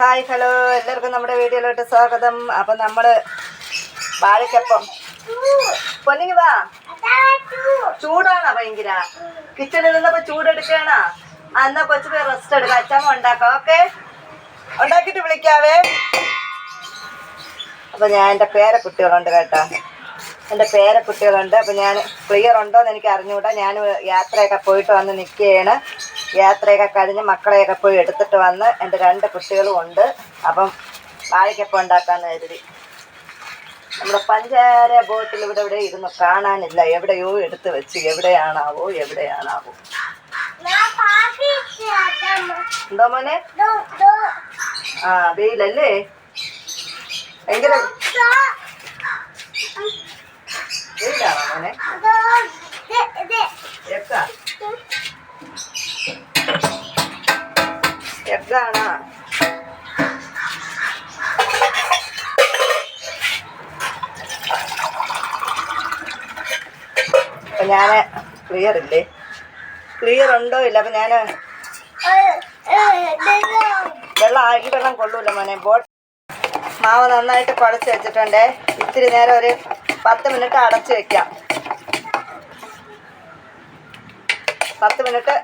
Hi hello എല്ലാവർക്കും നമ്മുടെ വീഡിയോയിലോട്ട് സ്വാഗതം. അപ്പം നമ്മൾ വാഴക്കപ്പം പൊന്നിങ്ങി വാ. ചൂടാണോ ഭയങ്കര? കിച്ചണിൽ നിന്നപ്പോൾ ചൂടെടുക്കുകയാണോ? എന്നാൽ കൊച്ചു റെസ്റ്റ് എടുക്കാം. അച്ഛമ്മ ഉണ്ടാക്കാം. ഓക്കെ, ഉണ്ടാക്കിയിട്ട് വിളിക്കാവേ. അപ്പം ഞാൻ എൻ്റെ പേരക്കുട്ടികളുണ്ട് കേട്ടോ, എൻ്റെ പേരക്കുട്ടികളുണ്ട്. അപ്പം ഞാൻ ക്ലിയർ ഉണ്ടോ എന്ന് എനിക്ക് അറിഞ്ഞുകൂടാ. ഞാൻ യാത്രയൊക്കെ പോയിട്ട് വന്ന് നിൽക്കുകയാണ്. യാത്രയൊക്കെ കഴിഞ്ഞ് മക്കളെയൊക്കെ പോയി എടുത്തിട്ട് വന്ന് എൻ്റെ 2 കുട്ടികളും ഉണ്ട്. അപ്പം വാഴക്കപ്പം ഉണ്ടാക്കാമെന്ന് കരുതി. നമ്മുടെ പഞ്ചാര ബോട്ടിൽ ഇവിടെ ഇരുന്ന് കാണാനില്ല, എവിടെയോ എടുത്ത് വെച്ച്. എവിടെയാണാവോ? എന്തോ മോനെ? ആ, വെയിലല്ലേ ഭയങ്കര വെയിലാണോ മോനെ? എഗ്ഗാണോ? അപ്പം ഞാൻ ക്ലിയർ ഇല്ലേ, ക്ലിയർ ഉണ്ടോ ഇല്ല. അപ്പം ഞാൻ ഈ വെള്ളം കൊള്ളൂല മോനെ. മാവ് നന്നായിട്ട് കുഴച്ച് വെച്ചിട്ടുണ്ട്. ഇത്തിരി നേരം ഒരു 10 മിനിറ്റ് അടച്ച് വെക്കാം. 10 മിനിറ്റ്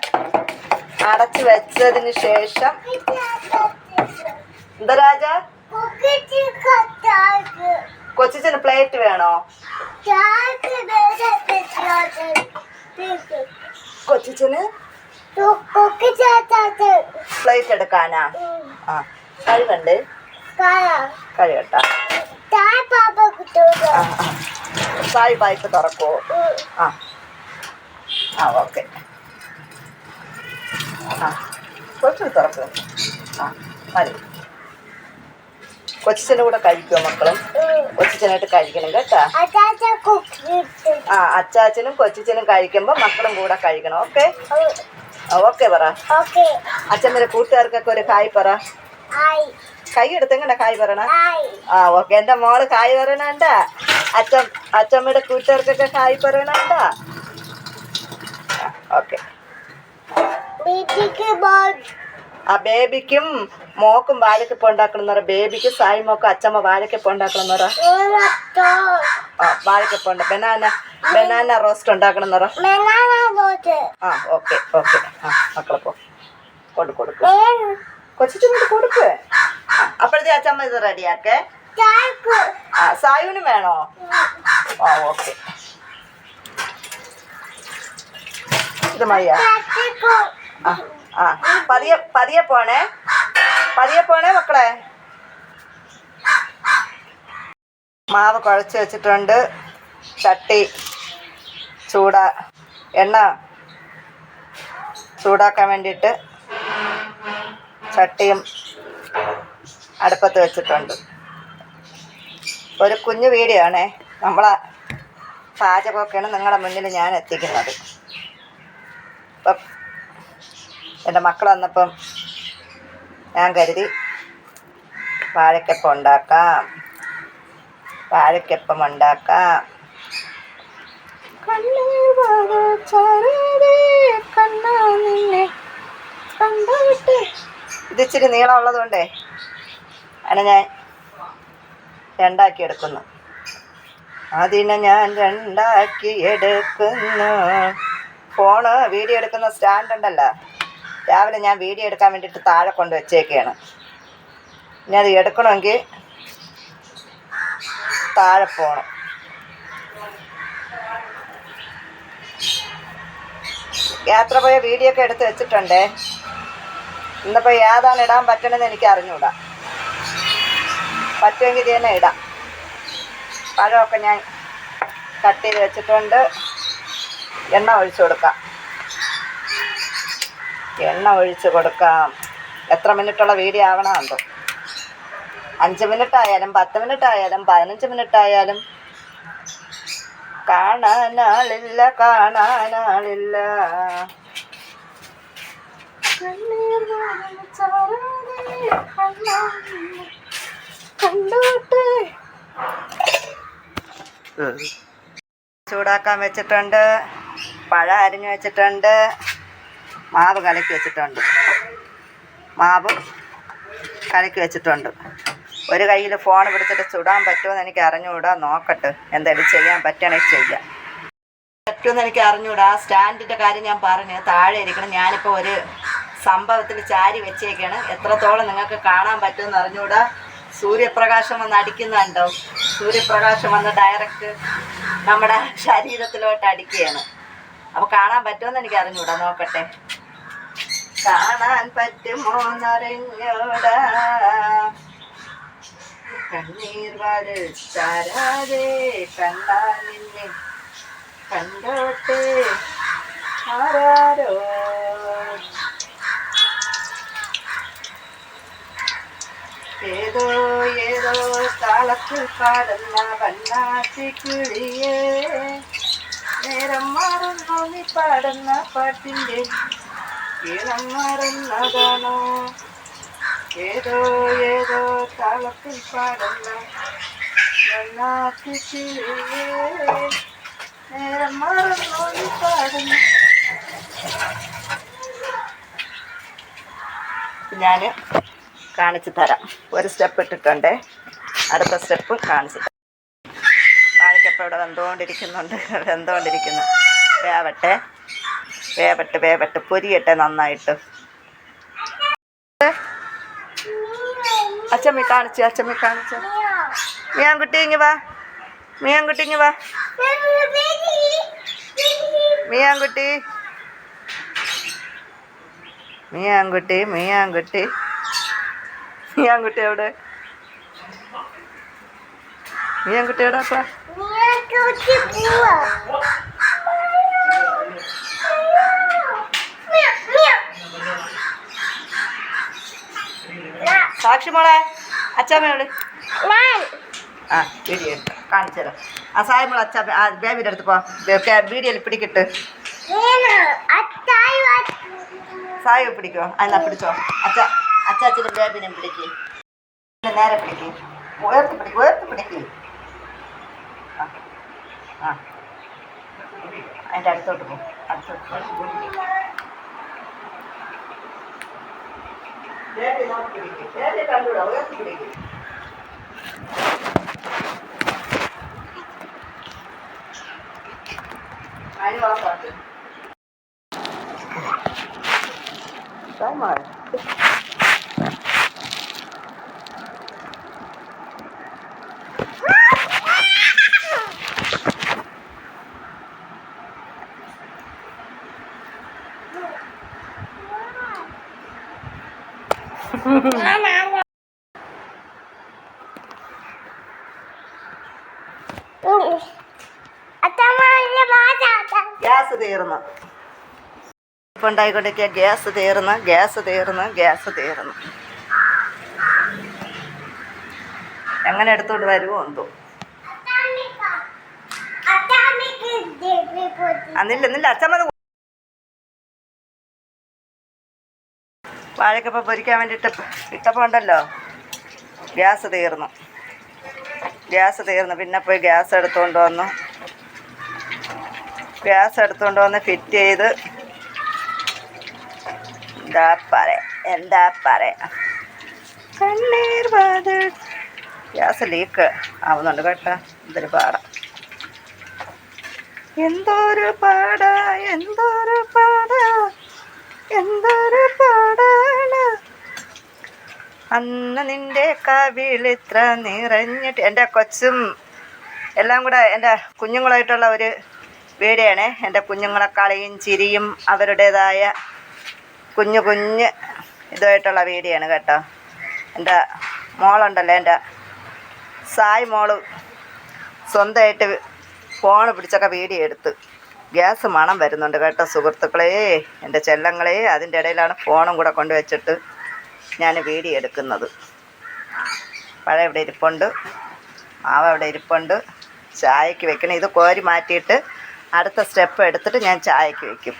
അടച്ച് വെച്ചതിന് ശേഷം എന്താ രാജ? കൊച്ചിന് പ്ലേറ്റ് വേണോ? കൊച്ചിന് പ്ലേറ്റ് എടുക്കാനാ? ആ, കഴിവുണ്ട്. കഴിയട്ടാ. സായി പൈപ്പ് തുറക്കുമോ? ആ ഓക്കെ. കൊച്ചിന് തുറക്കും. മതി. കൊച്ചിൻ്റെ കൂടെ കഴിക്കുമോ മക്കളും? കൊച്ചിനായിട്ട് കഴിക്കണം കേട്ടാ. അച്ചാച്ചനും കൊച്ചിനും കഴിക്കുമ്പോൾ മക്കളും കൂടെ കഴിക്കണം. ഓക്കെ ഓക്കെ പറ. അച്ഛൻ്റെ കൂട്ടുകാർക്കൊക്കെ ഒരു ഹായ് പറ. കൈ എടുത്തെങ്ങനെ ഹായ് പറയണ? ഓക്കെ. എൻ്റെ മോള് ഹായ് പറയണണ്ട. അച്ഛമ്മയുടെ കൂട്ടുകാർക്കൊക്കെ ഹായ് പറയണണ്ട. ഓക്കെ. ബേബിക്കും മോക്കും വാഴക്കപ്പം ഉണ്ടാക്കണം. ബേബിക്ക് സായി മോക്കും അച്ഛമ്മ വാഴക്കപ്പം ഉണ്ടാക്കണം. വാഴക്കപ്പം ഉണ്ട്. ബനാന റോസ്റ്റ് ഉണ്ടാക്കണം. Okay okay. മക്കളപ്പോ കൊടുക്ക്. കൊച്ചിനോട് കൊടുക്ക്. അപ്പോഴത്തെ അച്ഛമ്മ ഇത് റെഡിയാക്കേ. സായുവിന് വേണോ? ഓക്കെ. ഇത് മതിയാ? പതിയെ പോണേ മക്കളെ. മാവ് കുഴച്ച് വെച്ചിട്ടുണ്ട്. ചട്ടി എണ്ണ ചൂടാക്കാൻ വേണ്ടിയിട്ട് ചട്ടിയും അടുപ്പത്ത് വെച്ചിട്ടുണ്ട്. ഒരു കുഞ്ഞു വീഡിയോ ആണേ. നമ്മളെ പാചകമൊക്കെയാണ് നിങ്ങളുടെ മുന്നിൽ ഞാൻ എത്തിക്കുന്നത്. ഇപ്പം എൻ്റെ മക്കൾ വന്നപ്പം ഞാൻ കരുതി വാഴക്കപ്പം ഉണ്ടാക്കാം. ഇതിച്ചിരി നീളമുള്ളത് കൊണ്ടേ അതിനെ ഞാൻ രണ്ടാക്കിയെടുക്കുന്നു. ഫോണ് വീഡിയോ എടുക്കുന്ന സ്റ്റാൻഡ് ഉണ്ടല്ലോ, രാവിലെ ഞാൻ വീഡിയോ എടുക്കാൻ വേണ്ടിയിട്ട് താഴെ കൊണ്ട് വെച്ചേക്കാണ്. ഇനി അത് എടുക്കണമെങ്കിൽ താഴെ പോകണം. യാത്ര പോയ വീഡിയോ ഒക്കെ എടുത്ത് വെച്ചിട്ടുണ്ടേ. ഇന്നിപ്പോൾ ഏതാണ് ഇടാൻ പറ്റണമെന്ന് എനിക്ക് അറിഞ്ഞൂടാ. പറ്റുമെങ്കിൽ ഇത് തന്നെ ഇടാം. പഴമൊക്കെ ഞാൻ കട്ട് ചെയ്ത് വെച്ചിട്ടുണ്ട്. എണ്ണ ഒഴിച്ച് കൊടുക്കാം. എത്ര മിനിറ്റുള്ള വീഡിയോ ആവണമെന്തോ. 5 മിനിറ്റ് ആയാലും 10 മിനിറ്റ് ആയാലും 15 മിനിറ്റ് ആയാലും കാണാനാളില്ല. ചൂടാക്കാൻ വെച്ചിട്ടുണ്ട്. പഴം അരിഞ്ഞു വെച്ചിട്ടുണ്ട്. മാവ് കലക്കി വെച്ചിട്ടുണ്ട്. മാവ് കലക്കി വെച്ചിട്ടുണ്ട്. ഒരു കയ്യിൽ ഫോൺ പിടിച്ചിട്ട് ചുടാൻ പറ്റുമെന്ന് എനിക്ക് അറിഞ്ഞുകൂടാ. നോക്കട്ടെ, എന്തായാലും ചെയ്യാൻ പറ്റുകയാണെങ്കിൽ ചെയ്യാം. പറ്റുമെന്ന് എനിക്ക് അറിഞ്ഞുകൂടാ. ആ സ്റ്റാൻഡിൻ്റെ കാര്യം ഞാൻ പറഞ്ഞു, താഴെ ഇരിക്കണം. ഞാനിപ്പോൾ ഒരു സംഭവത്തിൽ ചാരി വെച്ചേക്കാണ്. എത്രത്തോളം നിങ്ങൾക്ക് കാണാൻ പറ്റുമെന്ന് അറിഞ്ഞുകൂടാ. സൂര്യപ്രകാശം വന്ന് അടിക്കുന്നുണ്ടോ? സൂര്യപ്രകാശം വന്ന് ഡയറക്റ്റ് നമ്മുടെ ശരീരത്തിലോട്ട് അടിക്കുകയാണ്. അപ്പോൾ കാണാൻ പറ്റുമെന്ന് എനിക്ക് അറിഞ്ഞൂടാ. നോക്കട്ടെ, കാണാൻ പറ്റുമോ എന്നറിഞ്ഞൂടാ. കണ്ണീർ വരച്ചാരാതെ കണ്ടാ നിന്നെ കണ്ടോട്ടെ ആരാരോ. ഏതോ ഏതോ താളത്തിൽ പാടുന്ന വണ്ണാട്ടിക്കിളിയേ, നേരം മാറുന്നു നീ പാടുന്ന പാട്ടിൻ്റെ ഈണം മാറുന്നതാണോ? ഏതോ ഏതോ താളത്തിൽ പാടുന്ന വണ്ണാട്ടിക്കിളിയേ, നേരം മാറുന്നു നീ പാടുന്ന. ഞാൻ കാണിച്ചു തരാം. ഒരു സ്റ്റെപ്പ് ഇട്ടിട്ടുണ്ട്, അടുത്ത സ്റ്റെപ്പ് കാണിച്ചു തരാം. വാഴക്കപ്പം ഇവിടെ വെന്തുകൊണ്ടിരിക്കുന്നു. വേവട്ടെ വേവട്ടെ വേവട്ടെ, പൊരിയട്ടെ നന്നായിട്ട്. അച്ചമ്മി കാണിച്ചു. മിയാൻകുട്ടി ഇങ്ങ് വാ. മിയാൻകുട്ടി എവിടെ? അപ്പ സാക്ഷി മോളെ, അച്ചാമ്മയോട് ആ വീഡിയോ കാണിച്ചു തരാം. ആ സായ്മോളെ അച്ചാമ്മ ആ ബേബിയുടെ അടുത്ത് പോ. വീഡിയോയിൽ പിടിക്കിട്ട് സായി പിടിക്കോ? എന്നാ പിടിച്ചോ. അച്ചാച്ചിൻ്റെ ബേബിനെ പിടിക്ക്. നേരെ പിടിക്ക്, ഉയർത്തി പിടിക്ക്. ആ അതിൻ്റെ അടുത്തോട്ട് പോ. ബേബി നോക്കി പിടിക്ക്. ബേബി കണ്ടുകൂടാ, ഉയർത്തി പിടിക്ക്. അതിന് വാപ്പാട്ട് സായ്മാൾ ഗ്യാസ് തീർന്നു. ഇപ്പം ഉണ്ടായിക്കൊണ്ടിരിക്കുക. ഗ്യാസ് തീർന്നു. എങ്ങനെ എടുത്തോണ്ട് വരുമോ എന്തോ. നില്ല അച്ഛമ്മ വാഴക്കപ്പം പൊരിക്കാൻ വേണ്ടിയിട്ട് ഇട്ടപ്പോൾ ഉണ്ടല്ലോ, ഗ്യാസ് തീർന്നു. പിന്നെ പോയി ഗ്യാസ് എടുത്തുകൊണ്ട് വന്ന് ഫിറ്റ് ചെയ്ത് എന്താ പറയാ കണ്ണീർ വാതിൽ. ഗ്യാസ് ലീക്ക് ആവുന്നുണ്ട് കേട്ടോ. എന്തൊരു പാടാ, എന്തൊരു പാടാണ്. അന്ന് നിന്റെ കവിളിത്ര നിറഞ്ഞിട്ട്. എൻ്റെ കൊച്ചും എല്ലാം കൂടെ എൻ്റെ കുഞ്ഞുങ്ങളായിട്ടുള്ള ഒരു വീഡിയോയാണ്. എൻ്റെ കുഞ്ഞുങ്ങളെ കളിയും ചിരിയും അവരുടേതായ കുഞ്ഞു ഇതുമായിട്ടുള്ള വീഡിയോയാണ് കേട്ടോ. എൻ്റെ മോളുണ്ടല്ലോ, എൻ്റെ സായ് മോള് സ്വന്തമായിട്ട് ഫോണ് പിടിച്ചൊക്കെ വീഡിയോ എടുത്ത്. ഗ്യാസ് മണം വരുന്നുണ്ട് കേട്ടോ സുഹൃത്തുക്കളെ, എൻ്റെ ചെല്ലങ്ങളെ. അതിൻ്റെ ഇടയിലാണ് ഫോണും കൂടെ കൊണ്ടുവച്ചിട്ട് ഞാൻ വീഡിയോ എടുക്കുന്നത്. പഴം ഇവിടെ ഇരിപ്പുണ്ട്, മാവ് അവിടെ ഇരിപ്പുണ്ട്. ചായക്ക് വെക്കണം. ഇത് കോരി മാറ്റിയിട്ട് അടുത്ത സ്റ്റെപ്പ് എടുത്തിട്ട് ഞാൻ ചായക്ക് വെക്കും.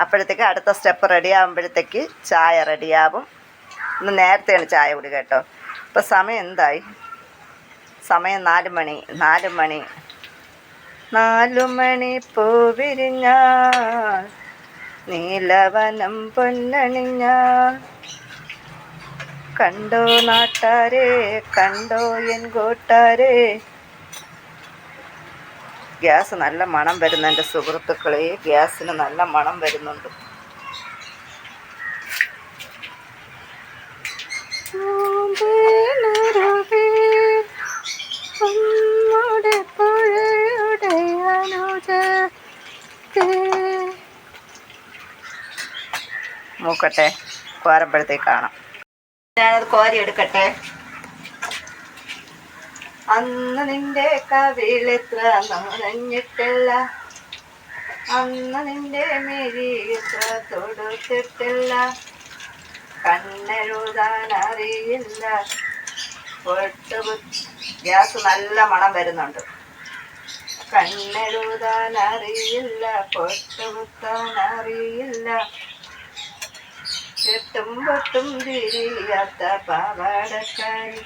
അപ്പോഴത്തേക്ക് അടുത്ത സ്റ്റെപ്പ് റെഡിയാകുമ്പോഴത്തേക്ക് ചായ റെഡിയാവും. ഇന്ന് നേരത്തെയാണ് ചായ കുടി കേട്ടോ. ഇപ്പോൾ സമയം എന്തായി? സമയം 4 മണി. 4 മണി പൂവിരിഞ്ഞാൽ നീലവനം പൊന്നണിഞ്ഞാൽ കണ്ടോ നാട്ടാരെ, കണ്ടോ എൻ കൂട്ടാരെ. ഗ്യാസ് നല്ല മണം വരുന്നുണ്ട് സുഹൃത്തുക്കളെ, ഗ്യാസിന് നല്ല മണം വരുന്നുണ്ട്. മൂക്കട്ടെ, കോരുമ്പോഴത്തേക്ക് കാണാം. ഞാനത് കോരി എടുക്കട്ടെ. അന്ന് നിന്റെ കവിളെത്ര നനഞ്ഞിട്ടില്ല, അന്ന് നിന്റെ മിഴി എത്ര തൊടുത്തിട്ടില്ല, കണ്ണെഴുതാൻ അറിയില്ല. ഗ്യാസ് നല്ല മണം വരുന്നുണ്ട്. കണ്ണെഴുതാൻ അറിയില്ല, പൊട്ടുകുത്താൻ അറിയില്ല, ചെട്ടും പൊട്ടും തിരിയാത്ത പാവാടക്കാരി.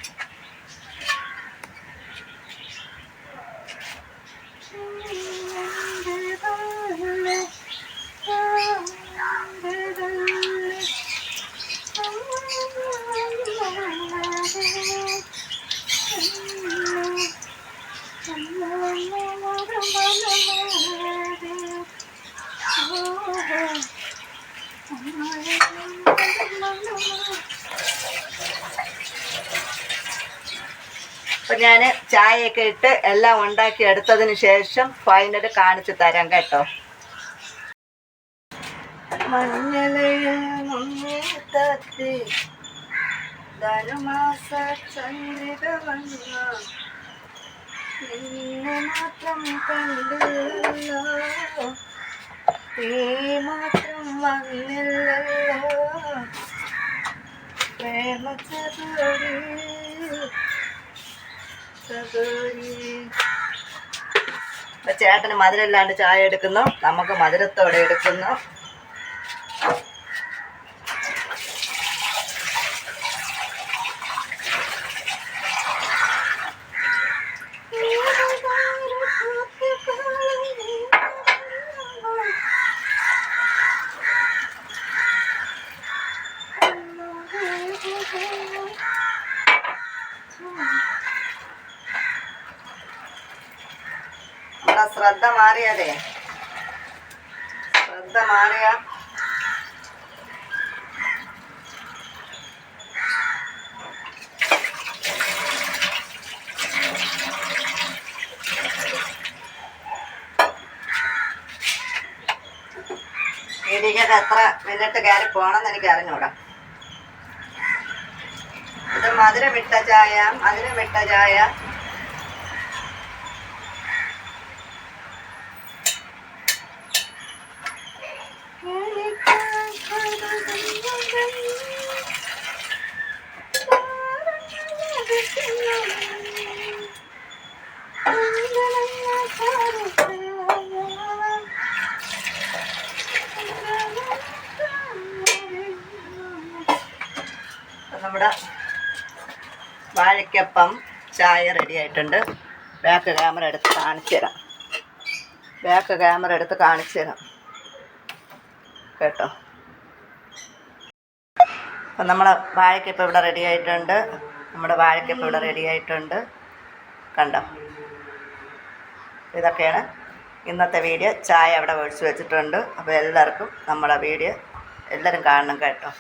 അപ്പം ഞാൻ ചായയൊക്കെ ഇട്ട് എല്ലാം ഉണ്ടാക്കി എടുത്തതിന് ശേഷം ഫൈനൽ കാണിച്ചു തരാം കേട്ടോ. മഞ്ഞളയിൽ മുങ്ങിത്തത്തി ധനുമാസ ചന്ദ്രിക വന്ന നിന്നെ മാത്രം കണ്ടില്ലല്ലോ, നീ മാത്രം വന്നില്ലല്ലോ, പ്രേമ ചതുരി ചതുരി. ചേട്ടന് മധുരമില്ലാണ്ട് ചായ എടുക്കുന്നു, നമുക്ക് മധുരത്തോടെ എടുക്കുന്നു. ശ്രദ്ധ മാറിയതേ, ശ്രദ്ധ മാറിയ ഇടിക്കൊക്കെ എത്ര മിനിറ്റ് കയറി പോകണമെന്ന് എനിക്ക് അറിഞ്ഞൂടാ. ഇത് മധുരമിട്ട ചായ, മധുരമിട്ട ചായ. നമ്മുടെ വാഴയ്ക്കപ്പം ചായ റെഡി ആയിട്ടുണ്ട്. ബാക്ക് ക്യാമറ എടുത്ത് കാണിച്ചു തരാം, ബാക്ക് ക്യാമറ എടുത്ത് കാണിച്ചു തരാം കേട്ടോ. അപ്പം നമ്മുടെ വാഴയ്ക്കപ്പം ഇവിടെ റെഡി ആയിട്ടുണ്ട്, നമ്മുടെ വാഴയ്ക്കപ്പം ഇവിടെ റെഡി ആയിട്ടുണ്ട് കണ്ടോ. ഇതൊക്കെയാണ് ഇന്നത്തെ വീഡിയോ. ചായ അവിടെ ഒഴിച്ച് വെച്ചിട്ടുണ്ട്. അപ്പോൾ എല്ലാവർക്കും നമ്മളെ വീഡിയോ എല്ലാവരും കാണണം കേട്ടോ.